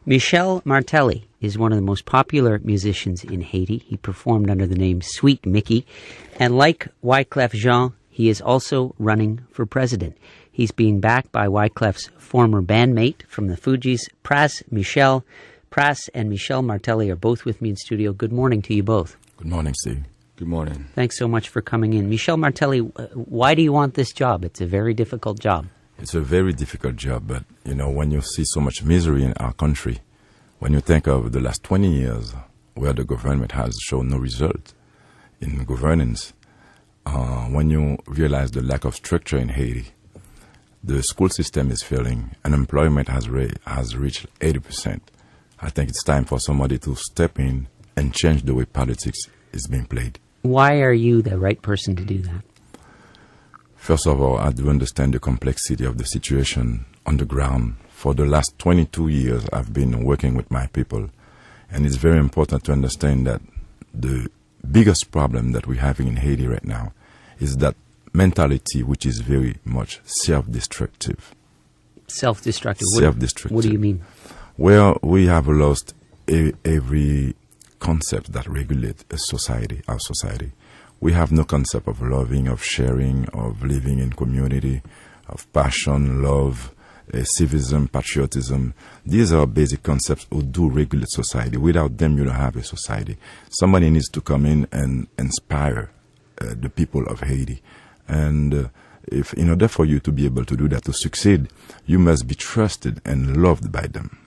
Michel Martelly is one of the most popular musicians in Haiti. He performed under the name Sweet Mickey. And like Wyclef Jean, he is also running for president. He's being backed by Wyclef's former bandmate from the Fugees, Pras Michel. Pras and Michel Martelly are both with me in studio. Good morning to you both. Good morning, Steve. Good morning. Thanks so much for coming in. Michel Martelly, why do you want this job? It's a very difficult job. It's a very difficult job, but, when you see so much misery in our country, when you think of the last 20 years where the government has shown no result in governance, when you realize the lack of structure in Haiti, the school system is failing, unemployment has reached 80%. I think it's time for somebody to step in and change the way politics is being played. Why are you the right person to do that? First of all, I do understand the complexity of the situation on the ground. For the last 22 years, I've been working with my people. And it's very important to understand that the biggest problem that we're having in Haiti right now is that mentality, which is very much self-destructive. Self-destructive? Self-destructive. What do you mean? Well, we have lost every concept that regulates a society, our society. We have no concept of loving, of sharing, of living in community, of passion, love, civism, patriotism. These are basic concepts who do regulate society. Without them, you don't have a society. Somebody needs to come in and inspire the people of Haiti. And if in order for you to be able to do that, to succeed, you must be trusted and loved by them.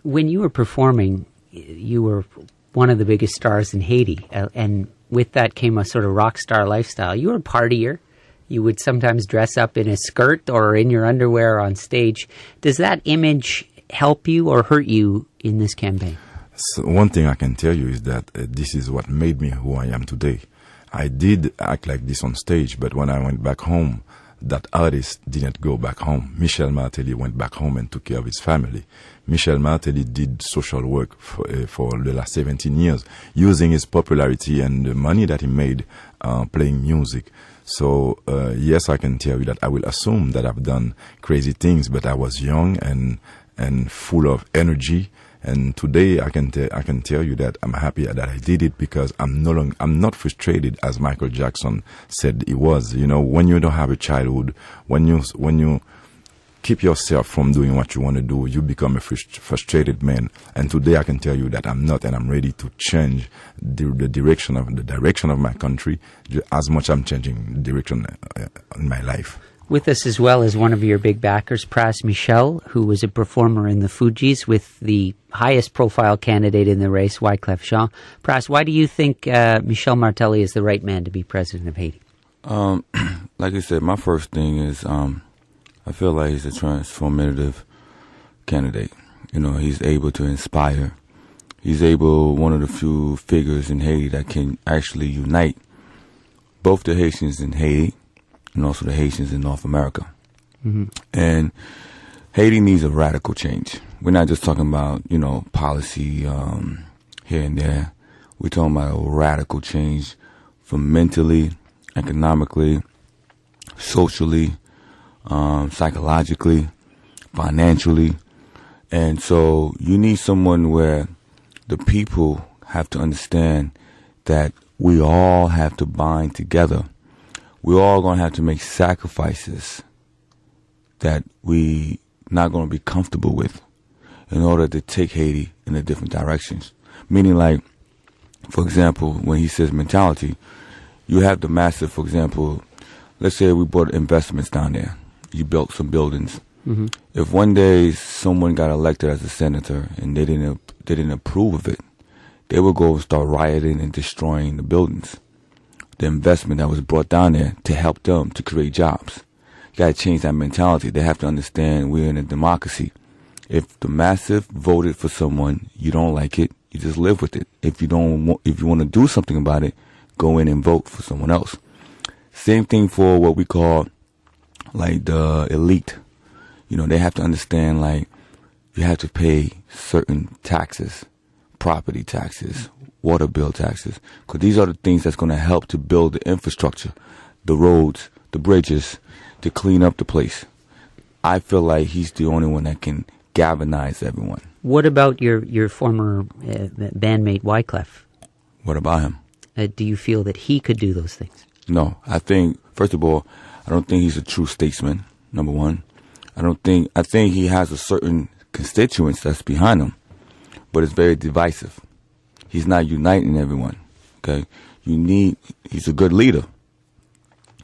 When you were performing, you were one of the biggest stars in Haiti, and with that came a sort of rock star lifestyle. You were a partier. You would sometimes dress up in a skirt or in your underwear on stage. Does that image help you or hurt you in this campaign? So one thing I can tell you is that this is what made me who I am today. I did act like this on stage, but when I went back home, that artist didn't go back home. Michel Martelly went back home and took care of his family. Michel Martelly did social work for the last 17 years, using his popularity and the money that he made playing music. So, yes, I can tell you that I will assume that I've done crazy things, but I was young and full of energy. And today I can tell you that I'm happy that I did it because I'm not frustrated as Michael Jackson said he was. When you don't have a childhood, when you keep yourself from doing what you want to do, you become a frustrated man. And today I can tell you that I'm not, and I'm ready to change the direction of my country as much as I'm changing the direction in my life. With us as well is one of your big backers, Pras Michel, who was a performer in the Fugees with the highest profile candidate in the race, Wyclef Jean. Pras, why do you think Michel Martelly is the right man to be president of Haiti? Like I said, my first thing is I feel like he's a transformative candidate. He's able to inspire. He's one of the few figures in Haiti that can actually unite both the Haitians in Haiti and also the Haitians in North America. Mm-hmm. And Haiti needs a radical change. We're not just talking about, policy here and there. We're talking about a radical change from mentally, economically, socially, psychologically, financially. And so you need someone where the people have to understand that we all have to bind together. We're all going to have to make sacrifices that we not going to be comfortable with in order to take Haiti in a different directions. Meaning, like, for example, when he says mentality, you have the massive, for example, let's say we brought investments down there. You built some buildings. Mm-hmm. If one day someone got elected as a senator and they didn't approve of it, they would go and start rioting and destroying the buildings. The investment that was brought down there to help them to create jobs. You got to change that mentality. They have to understand we're in a democracy. If the massive voted for someone, you don't like it, you just live with it. If you want to do something about it, go in and vote for someone else. Same thing for what we call like the elite. They have to understand, like, you have to pay certain taxes, property taxes, water bill taxes, because these are the things that's going to help to build the infrastructure, the roads, the bridges, to clean up the place. I feel like he's the only one that can galvanize everyone. What about your former bandmate Wyclef? What about him? Do you feel that he could do those things? No, I think, first of all, I don't think he's a true statesman, number one. I think he has a certain constituents that's behind him, but it's very divisive. He's not uniting everyone, okay? He's a good leader,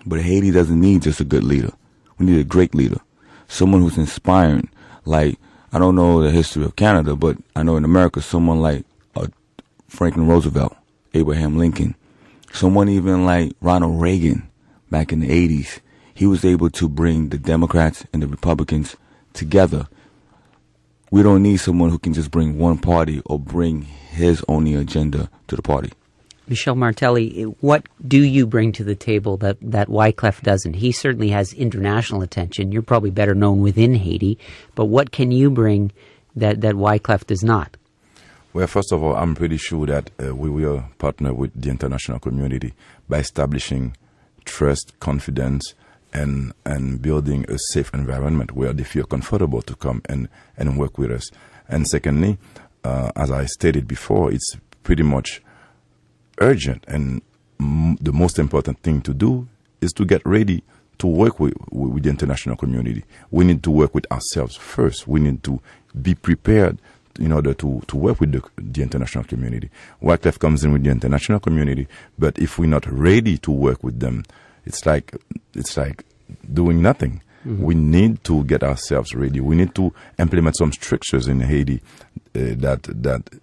but Haiti doesn't need just a good leader. We need a great leader, someone who's inspiring. Like, I don't know the history of Canada, but I know in America, someone like Franklin Roosevelt, Abraham Lincoln, someone even like Ronald Reagan back in the 80s. He was able to bring the Democrats and the Republicans together. We don't need someone who can just bring one party or bring his only agenda to the party. Michel Martelly, what do you bring to the table that Wyclef doesn't? He certainly has international attention. You're probably better known within Haiti, but what can you bring that Wyclef does not? Well, first of all, I'm pretty sure that we will partner with the international community by establishing trust, confidence, and building a safe environment where they feel comfortable to come and work with us. And secondly, as I stated before, it's pretty much urgent, and the most important thing to do is to get ready to work with the international community. We need to work with ourselves first. We need to be prepared in order to work with the international community. Wyclef comes in with the international community, but if we're not ready to work with them, it's like doing nothing. Mm-hmm. We need to get ourselves ready. We need to implement some structures in Haiti that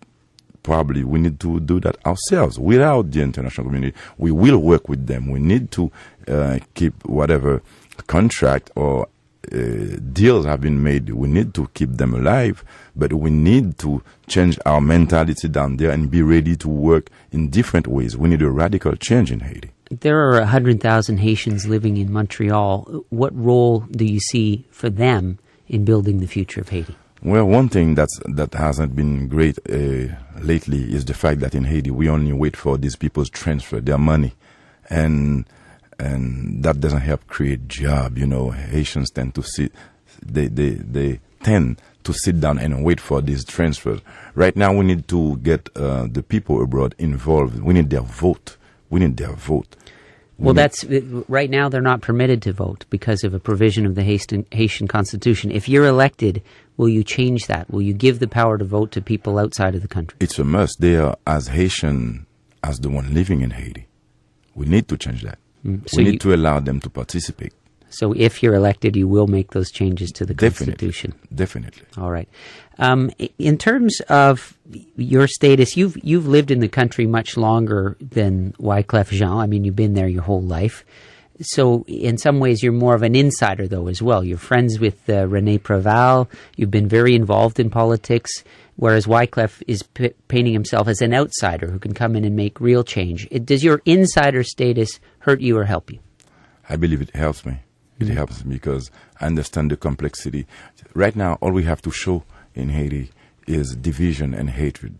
probably we need to do that ourselves without the international community. We will work with them. We need to keep whatever contract or deals have been made. We need to keep them alive, but we need to change our mentality down there and be ready to work in different ways. We need a radical change in Haiti. There are 100,000 Haitians living in Montreal. What role do you see for them in building the future of Haiti? Well, one thing that hasn't been great lately is the fact that in Haiti we only wait for these people to transfer their money, and that doesn't help create job. You know, Haitians tend to sit, they tend to sit down and wait for these transfers. Right now, we need to get the people abroad involved. We need their vote. We need their vote. Well, that's right now they're not permitted to vote because of a provision of the Haitian Constitution. If you're elected, will you change that? Will you give the power to vote to people outside of the country? It's a must. They are as Haitian as the one living in Haiti. We need to change that. So we need to allow them to participate. So if you're elected, you will make those changes to the Constitution. Definitely. All right. In terms of your status, you've lived in the country much longer than Wyclef Jean. I mean, you've been there your whole life. So in some ways, you're more of an insider, though, as well. You're friends with René Préval. You've been very involved in politics, whereas Wyclef is painting himself as an outsider who can come in and make real change. Does your insider status hurt you or help you? I believe it helps me. It helps me because I understand the complexity. Right now, all we have to show in Haiti is division and hatred.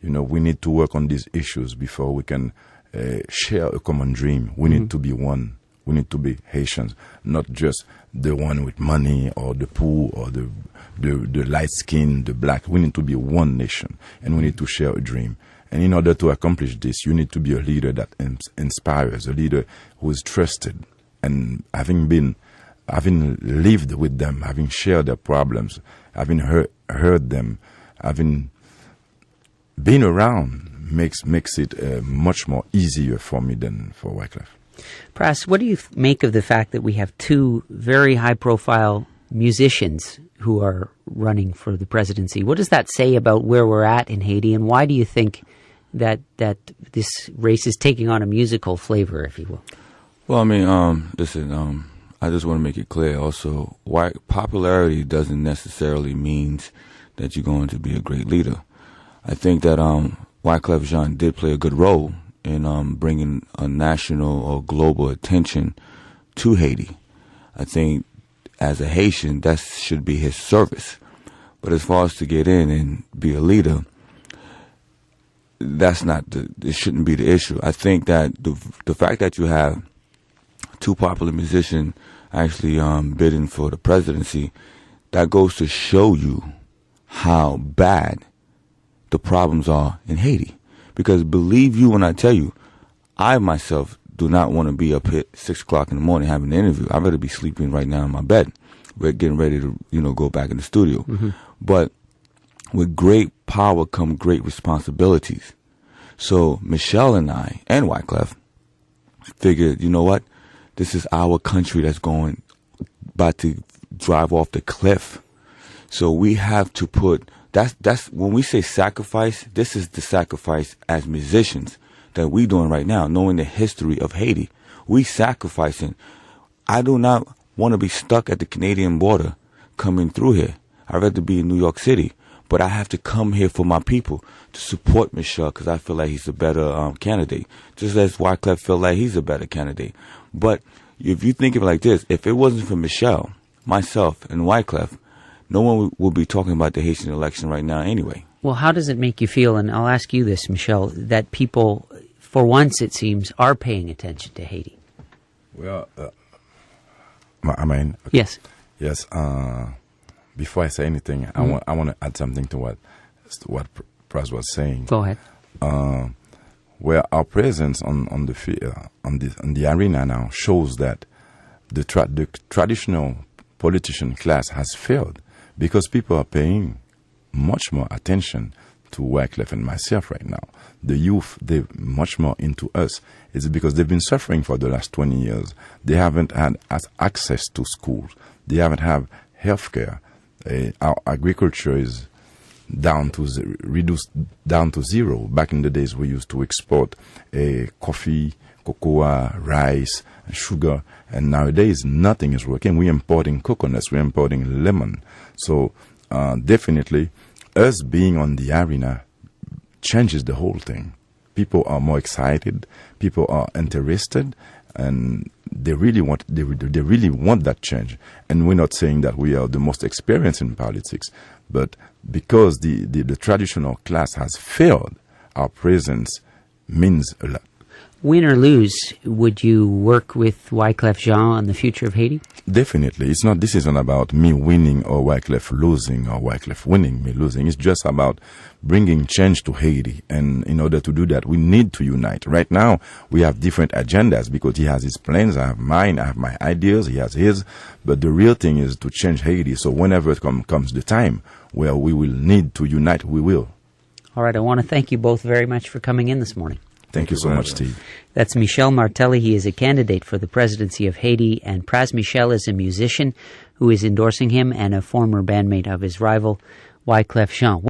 You know, we need to work on these issues before we can share a common dream. We need to be one. We need to be Haitians, not just the one with money or the poor or the light skin, the black. We need to be one nation, and we need to share a dream. And in order to accomplish this, you need to be a leader that inspires, a leader who is trusted. And having lived with them, having shared their problems, having heard them, having been around makes it much more easier for me than for Wyclef. Pras, what do you make of the fact that we have two very high-profile musicians who are running for the presidency? What does that say about where we're at in Haiti, and why do you think that this race is taking on a musical flavor, if you will? Well, I mean, listen, I just want to make it clear also, why popularity doesn't necessarily mean that you're going to be a great leader. I think that Wyclef Jean did play a good role in bringing a national or global attention to Haiti. I think as a Haitian, that should be his service. But as far as to get in and be a leader, it shouldn't be the issue. I think that the fact that you have two popular musicians actually bidding for the presidency, that goes to show you how bad the problems are in Haiti. Because believe you when I tell you, I myself do not want to be up here at 6 o'clock in the morning having an interview. I'd rather be sleeping right now in my bed. We're getting ready to, go back in the studio. Mm-hmm. But with great power come great responsibilities. So Michel and I, and Wyclef, figured, you know what? This is our country that's about to drive off the cliff. So we have to put, that's when we say sacrifice, this is the sacrifice as musicians that we doing right now, knowing the history of Haiti. We sacrificing. I do not want to be stuck at the Canadian border coming through here. I'd rather be in New York City. But I have to come here for my people to support Michel because I feel like he's a better candidate. Just as Wyclef feel like he's a better candidate. But if you think of it like this, if it wasn't for Michel, myself, and Wyclef, no one would be talking about the Haitian election right now anyway. Well, how does it make you feel, and I'll ask you this, Michel, that people, for once it seems, are paying attention to Haiti? Well, I mean... Okay. Yes. Yes, before I say anything, I want to add something to what Praz was saying. Go ahead. Where our presence on the arena now shows that the traditional politician class has failed because people are paying much more attention to Wyclef and myself right now. The youth, they're much more into us. It's because they've been suffering for the last 20 years. They haven't had access to schools. They haven't had health care. Our agriculture is reduced down to zero. Back in the days, we used to export coffee, cocoa, rice, sugar, and nowadays nothing is working. We're importing coconuts, we're importing lemon. So definitely, us being on the arena changes the whole thing. People are more excited, people are interested, and they really want that change. And we're not saying that we are the most experienced in politics, but because the traditional class has failed, our presence means a lot. Win or lose, would you work with Wyclef Jean on the future of Haiti? Definitely. This isn't about me winning or Wyclef losing or Wyclef winning, me losing. It's just about bringing change to Haiti. And in order to do that, we need to unite. Right now, we have different agendas because he has his plans, I have mine, I have my ideas, he has his. But the real thing is to change Haiti. So whenever it comes the time where we will need to unite, we will. All right. I want to thank you both very much for coming in this morning. Thank you so much, Steve. That's Michel Martelly. He is a candidate for the presidency of Haiti, and Praz Michel is a musician who is endorsing him and a former bandmate of his rival, Wyclef Jean.